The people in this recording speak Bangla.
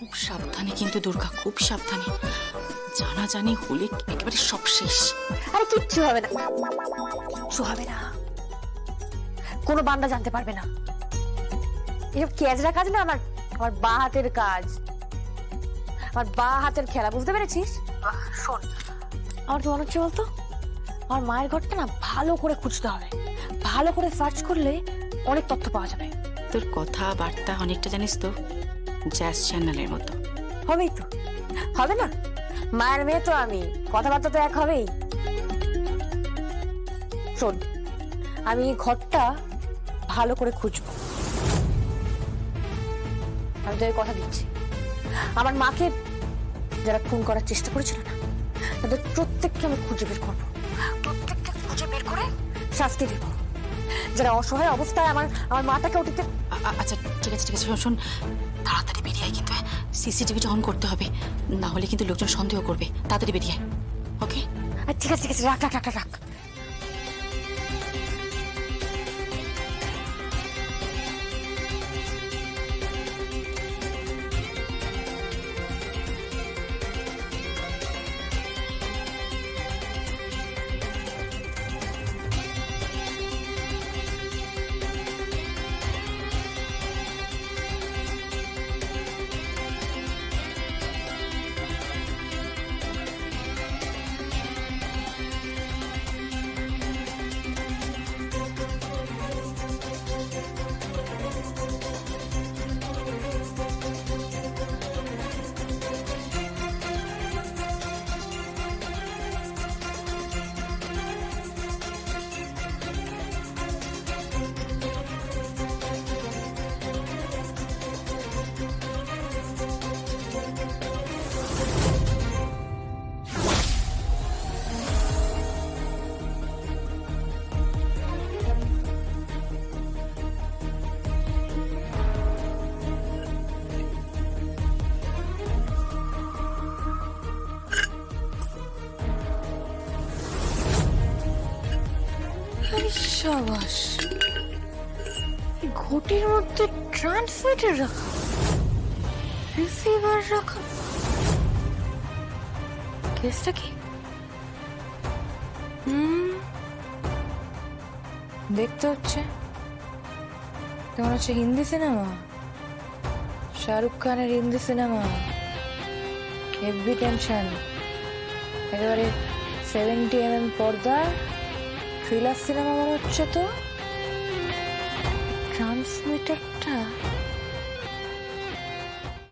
খুব সাবধানে কিন্তু দুর্গা, খুব সাবধানে। জানাজানি হলে একেবারে সব শেষ। আরে কিচ্ছু হবে না, কিচ্ছু হবে না, কোনো বান্দা জানতে পারবে না। এসব কেজরা কাজ না, আমার আমার বা হাতের কাজ, আমার বা হাতের খেলা, বুঝতে পেরেছিস? শোন, আমার কি মনে হচ্ছে বলতো, আমার মায়ের ঘরটা না ভালো করে খুঁজতে হবে, ভালো করে সার্চ করলে অনেক তথ্য পাওয়া যাবে। তোর কথাবার্তা অনেকটা জানিস তো জ্যাজ চ্যানেলের মতো। হবেই তো, হবে না? মায়ের মেয়ে তো আমি, কথাবার্তা তো এক হবেই। শোন, আমি ঘরটা ভালো করে খুঁজবো, আমি তোকে কথা দিচ্ছি। আমার মাকে যারা খুন করার চেষ্টা করেছিল না, তাদের প্রত্যেককে আমি খুঁজে বের করবো, প্রত্যেককে খুঁজে বের করে শাস্তি দেবো। যারা অসহায় অবস্থায় আমার আমার মাটাকে অতীতে। আচ্ছা ঠিক আছে ঠিক আছে, শোন শোন, তাড়াতাড়ি বেরিয়ে আয় কিন্তু। সিসিটিভিটা অন করতে হবে, না হলে কিন্তু লোকজন সন্দেহ করবে। তাড়াতাড়ি বেরিয়ে আয়, ওকে? ঠিক আছে ঠিক আছে, রাখ রাখ রাখ রাখ। সাবাস, ঘটির মধ্যে ট্রান্সমিটার রাখা, রিসিভার রাখা, কেসটা কি? দেখতে হচ্ছে তোমার হচ্ছে হিন্দি সিনেমা, শাহরুখ খানের হিন্দি সিনেমা, হেভি টেনশন, একেবারে 70 mm পর্দা, থ্রিলার সিনেমা মনে হচ্ছে তো। ট্রান্সমিটার